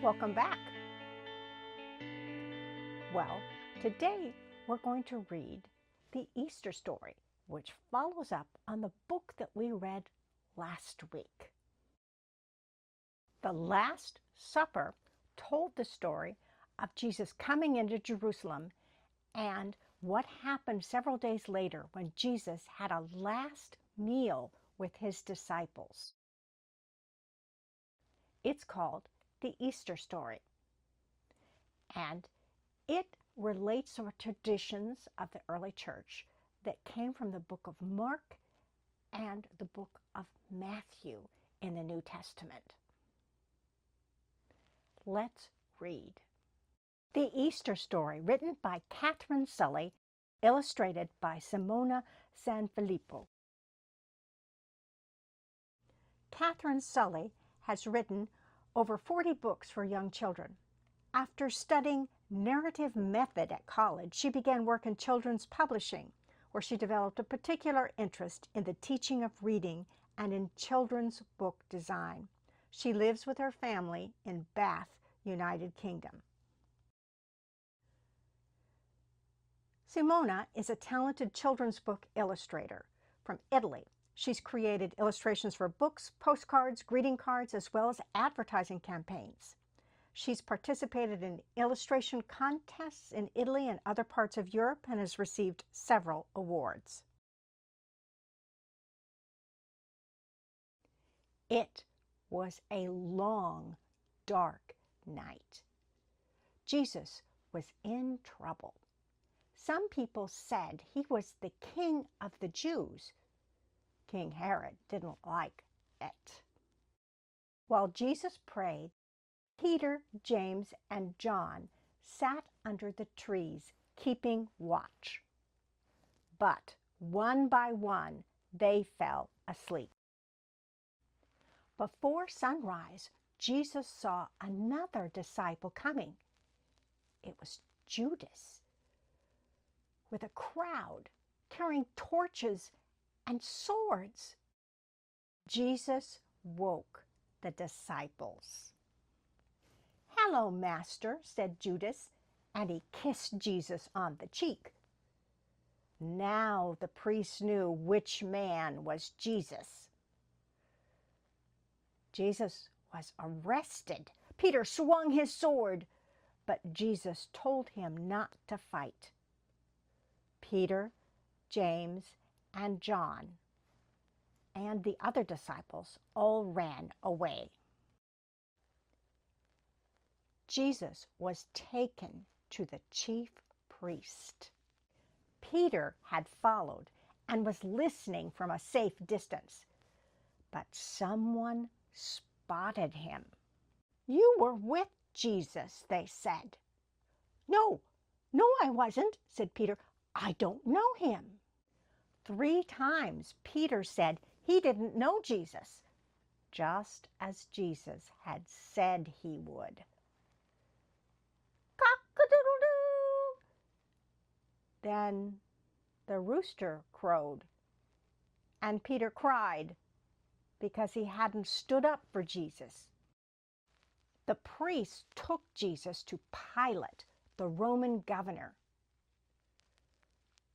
Welcome back. Well, today we're going to read the Easter story, which follows up on the book that we read last week. The Last Supper told the story of Jesus coming into Jerusalem and what happened several days later when Jesus had a last meal with his disciples. It's called the Easter story, and it relates to traditions of the early church that came from the book of Mark and the book of Matthew in the New Testament. Let's read. The Easter story, written by Catherine Sully, illustrated by Simona Sanfilippo. Catherine Sully has written over 40 books for young children. After studying narrative method at college, she began work in children's publishing, where she developed a particular interest in the teaching of reading and in children's book design. She lives with her family in Bath, United Kingdom. Simona is a talented children's book illustrator from Italy. She's created illustrations for books, postcards, greeting cards, as well as advertising campaigns. She's participated in illustration contests in Italy and other parts of Europe and has received several awards. It was a long, dark night. Jesus was in trouble. Some people said he was the king of the Jews. King Herod didn't like it. While Jesus prayed, Peter, James, and John sat under the trees, keeping watch. But one by one, they fell asleep. Before sunrise, Jesus saw another disciple coming. It was Judas, with a crowd carrying torches and swords. Jesus woke the disciples. "Hello, Master," said Judas, and he kissed Jesus on the cheek. Now the priests knew which man was Jesus. Jesus was arrested. Peter swung his sword, but Jesus told him not to fight. Peter, James, and John and the other disciples all ran away. Jesus was taken to the chief priest. Peter had followed and was listening from a safe distance, but someone spotted him. "You were with Jesus," they said. No, I wasn't," said Peter. "I don't know him." 3 times Peter said he didn't know Jesus, just as Jesus had said he would. Cock-a-doodle-doo! Then the rooster crowed, and Peter cried because he hadn't stood up for Jesus. The priests took Jesus to Pilate, the Roman governor.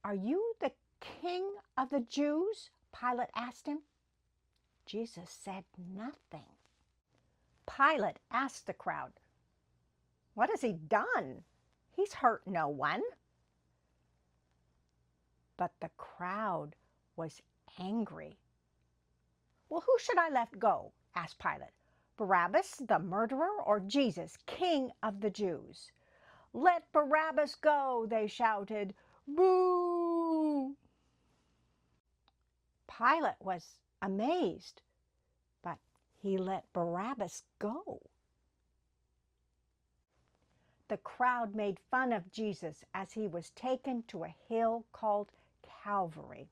"Are you the king of the Jews?" Pilate asked him. Jesus said nothing. Pilate asked the crowd, "What has he done? He's hurt no one." But the crowd was angry. "Well, who should I let go?" asked Pilate. "Barabbas, the murderer, or Jesus, king of the Jews?" "Let Barabbas go," they shouted. "Boo!" Pilate was amazed, but he let Barabbas go. The crowd made fun of Jesus as he was taken to a hill called Calvary.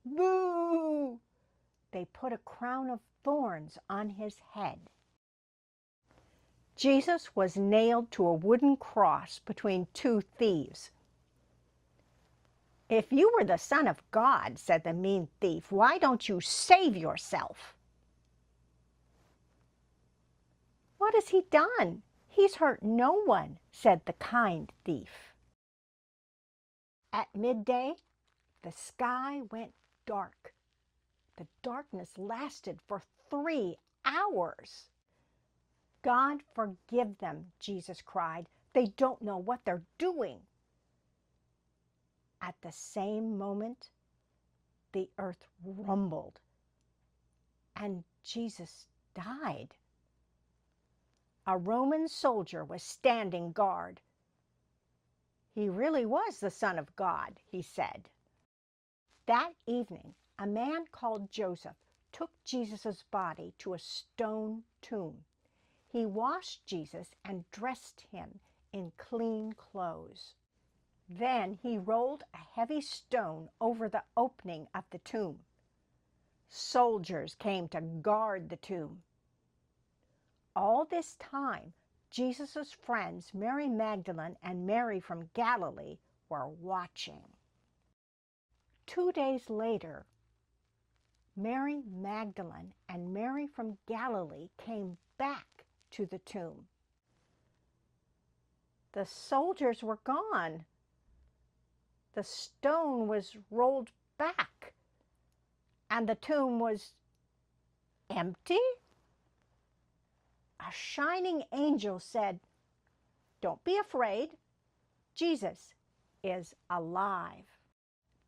"Boo!" They put a crown of thorns on his head. Jesus was nailed to a wooden cross between 2 thieves. "If you were the Son of God," said the mean thief, "why don't you save yourself?" "What has he done? "He's hurt no one," said the kind thief. At midday, the sky went dark. The darkness lasted for 3 hours. "God, forgive them," Jesus cried. "They don't know what they're doing." At the same moment, the earth rumbled, and Jesus died. A Roman soldier was standing guard. "He really was the Son of God," he said. That evening, a man called Joseph took Jesus' body to a stone tomb. He washed Jesus and dressed him in clean clothes. Then he rolled a heavy stone over the opening of the tomb. Soldiers came to guard the tomb. All this time, Jesus' friends, Mary Magdalene and Mary from Galilee, were watching. 2 days later, Mary Magdalene and Mary from Galilee came back to the tomb. The soldiers were gone. The stone was rolled back, and the tomb was empty. A shining angel said, "Don't be afraid. Jesus is alive."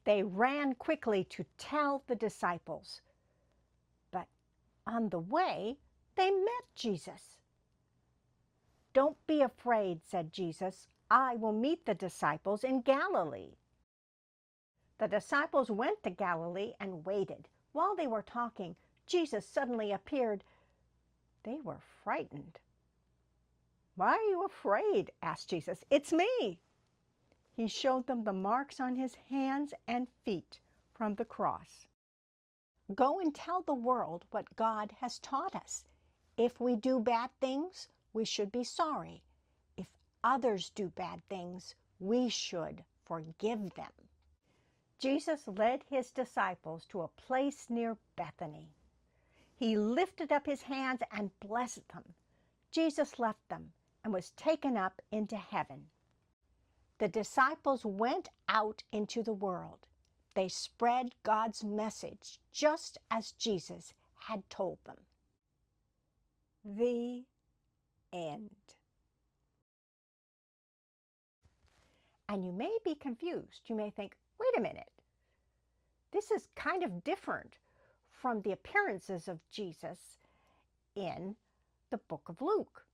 They ran quickly to tell the disciples. But on the way, they met Jesus. "Don't be afraid," said Jesus. "I will meet the disciples in Galilee." The disciples went to Galilee and waited. While they were talking, Jesus suddenly appeared. They were frightened. "Why are you afraid?" asked Jesus. "It's me." He showed them the marks on his hands and feet from the cross. Go and tell the world what God has taught us. If we do bad things, we should be sorry. If others do bad things, we should forgive them. Jesus led his disciples to a place near Bethany. He lifted up his hands and blessed them. Jesus left them and was taken up into heaven. The disciples went out into the world. They spread God's message just as Jesus had told them. The end. And you may be confused. You may think, wait a minute. This is kind of different from the appearances of Jesus in the book of Luke.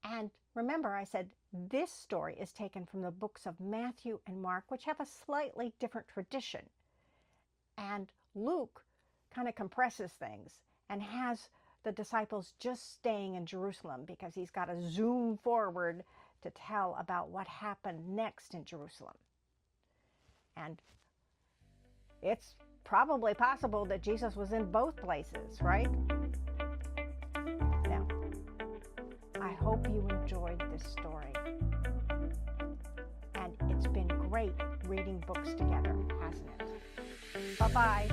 And remember, I said this story is taken from the books of Matthew and Mark, which have a slightly different tradition. And Luke kind of compresses things and has the disciples just staying in Jerusalem because he's got to zoom forward to tell about what happened next in Jerusalem. And it's probably possible that Jesus was in both places, right? Now, I hope you enjoyed this story. And it's been great reading books together, hasn't it? Bye-bye.